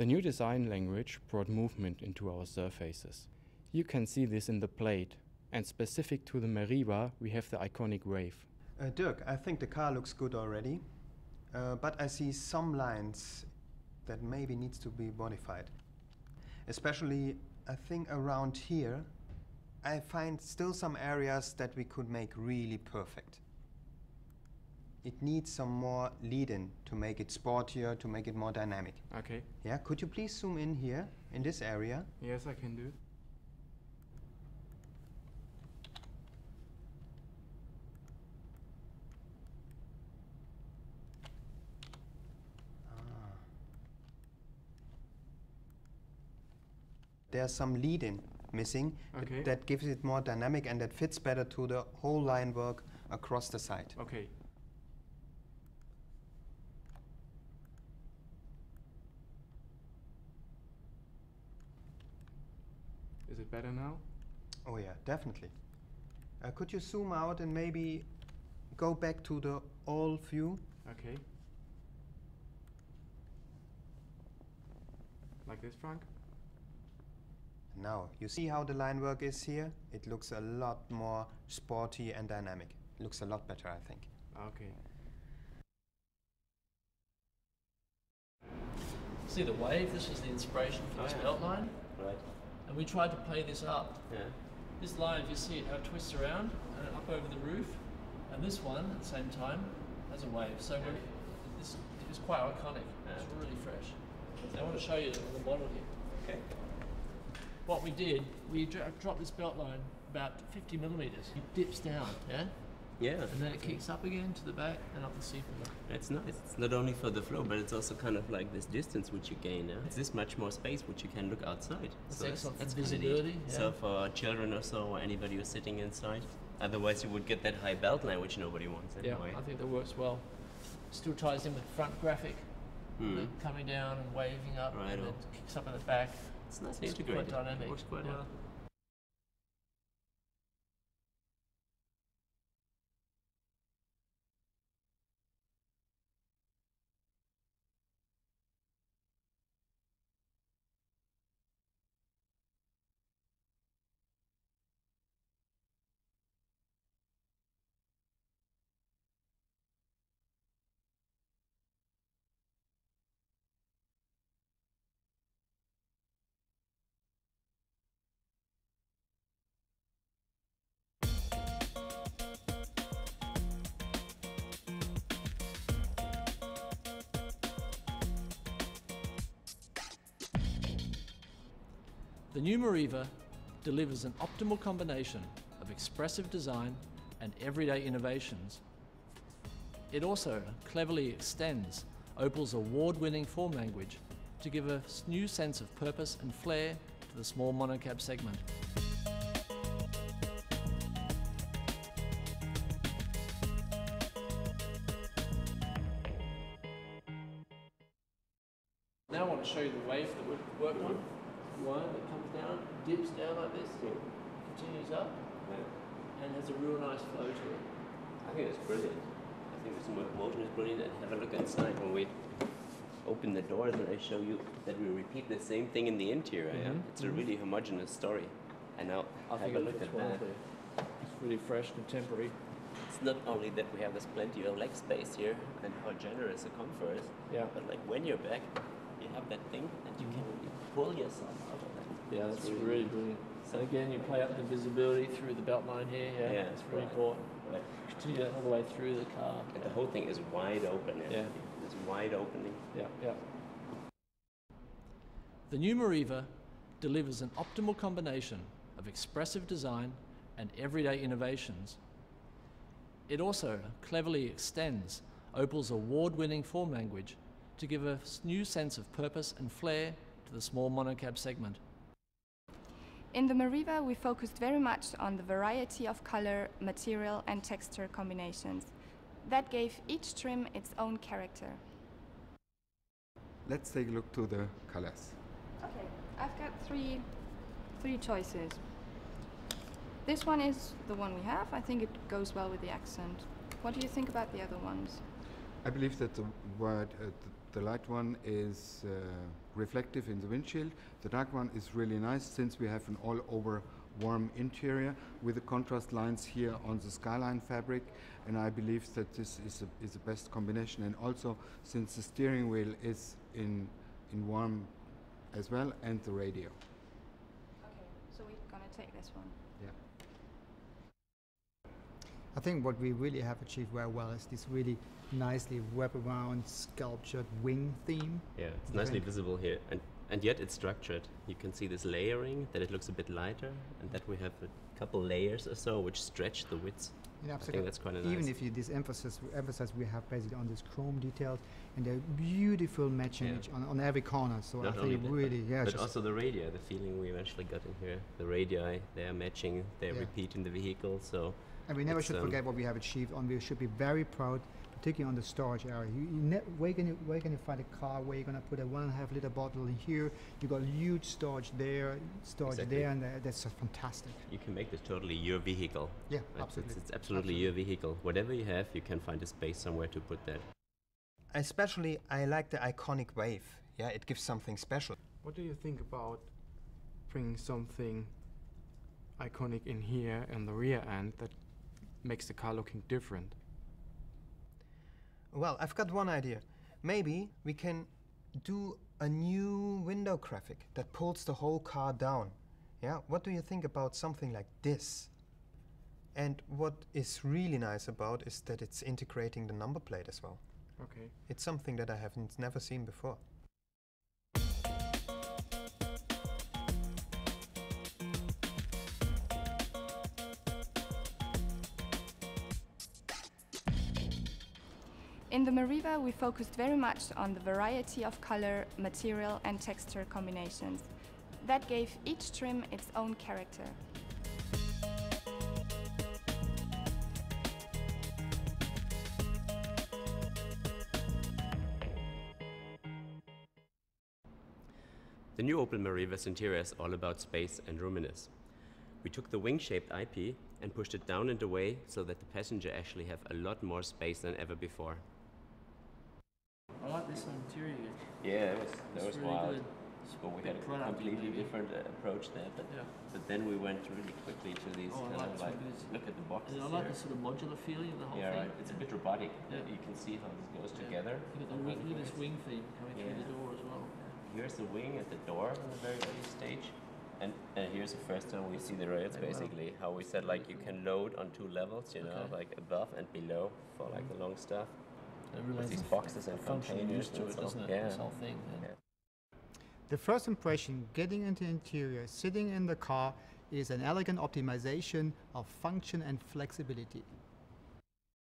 The new design language brought movement into our surfaces. You can see this in the plate, and specific to the meriva, we have the iconic wave. Dirk, I think the car looks good already, but I see some lines that maybe needs to be modified. Especially, I think around here, I find still some areas that we could make really perfect. It needs some more lead-in to make it sportier, to make it more dynamic. Okay. Yeah, could you please zoom in here, in this area? Yes, I can do. There's some lead-in missing. Okay. That gives it more dynamic and that fits better to the whole line work across the side. Okay. Is it better now? Oh yeah, definitely. Could you zoom out and maybe go back to the all view? Okay. Like this, Frank? Now, you see how the line work is here? It looks a lot more sporty and dynamic. It looks a lot better, I think. Okay. See the wave? This was the inspiration for this belt line. Right. And we tried to play this up. Yeah. This line, if you see it, how it twists around and up over the roof. And this one, at the same time, has a wave. So this is quite iconic. It's really fresh. So I want to show you the model here. Okay. What we did, we dropped this belt line about 50 millimeters. It dips down, yeah? Yeah. And then it kicks up again to the back and up the seafloor. It's nice. It's not only for the flow, but it's also kind of like this distance which you gain. It's this much more space which you can look outside. That's excellent for that's visibility. Yeah. So for children or so, or anybody who's sitting inside. Otherwise you would get that high belt line which nobody wants anyway. Yeah, I think that works well. Still ties in with the front graphic. Coming down and waving up, Right, and then kicks up in the back. It's nicely It's integrated. quite dynamic. It works quite well. The new meriva delivers an optimal combination of expressive design and everyday innovations. It also cleverly extends Opel's award-winning form language to give a new sense of purpose and flair to the small monocab segment. Now I want to show you the wave that we've worked on. Line that comes down, dips down like this, continues up, and has a real nice flow to it. I think it's brilliant. I think this motion is brilliant. And have a look inside when we open the doors and I show you that we repeat the same thing in the interior. Yeah? It's a really homogeneous story. And now have a look at that. It's really fresh, contemporary. It's not only that we have this plenty of leg space here and how generous the comfort is, but like when you're back, you have that thing and you can really pull yourself out of that. Yeah, that's really brilliant. So again, you play up the visibility through the belt line here. Yeah, it's really important. Right. Continue that all the way through the car. And the whole thing is wide open. Yeah. This wide opening. Yeah. The new meriva delivers an optimal combination of expressive design and everyday innovations. It also cleverly extends Opel's award-winning form language to give a new sense of purpose and flair to the small monocab segment. In the meriva, we focused very much on the variety of color, material and texture combinations. That gave each trim its own character. Let's take a look to the colors. Okay, I've got three choices. This one is the one we have. I think it goes well with the accent. What do you think about the other ones? I believe that the word The light one is reflective in the windshield. The dark one is really nice since we have an all-over warm interior with the contrast lines here on the skyline fabric, and I believe that this is the best combination. And also since the steering wheel is in warm as well, and the radio. Okay, so we're gonna take this one. Yeah. I think what we really have achieved very well is this really nicely wrap-around sculptured wing theme. Yeah, it's nicely visible here, and yet it's structured. You can see this layering, that it looks a bit lighter, and that we have a couple layers or so which stretch the widths. Yeah, I think that's quite nice. Even if you emphasize we have basically on this chrome details, and they're beautiful matching on every corner. So Not I think really, but also the radio, the feeling we eventually got in here. The radii, they are matching, they repeat in the vehicle. So. And we never should forget what we have achieved. We should be very proud, particularly on the storage area. Where can you find a car where you're going to put a 1.5 liter bottle in here? You got huge storage there, there, and that's just fantastic. You can make this totally your vehicle. Yeah, absolutely. It's absolutely your vehicle. Whatever you have, you can find a space somewhere to put that. Especially, I like the iconic wave. Yeah, it gives something special. What do you think about bringing something iconic in here in the rear end that makes the car looking different? Well, I've got one idea. Maybe we can do a new window graphic that pulls the whole car down. Yeah, what do you think about something like this? And what is really nice about is that it's integrating the number plate as well. Okay. It's something that I have never seen before. In the meriva, we focused very much on the variety of color, material, and texture combinations. That gave each trim its own character. The new Opel Meriva's interior is all about space and roominess. We took the wing-shaped IP and pushed it down and away so that the passenger actually have a lot more space than ever before. I like this interior. Yeah, that was really wild. good. But we had a completely different approach there. But then we went really quickly to these look at the boxes. I like the sort of modular feeling of the whole thing. Yeah, right. It's a bit robotic. Yeah. You can see how this goes together. Look at this wing theme coming through the door as well. Here's the wing at the door in the very early stage. And here's the first time we see the rails, basically. How we said, like, you can load on 2 levels, you know, like above and below for like the long stuff. With these boxes and containers to it, doesn't it? Yeah. This whole thing. Yeah. The first impression, getting into the interior, sitting in the car, is an elegant optimization of function and flexibility.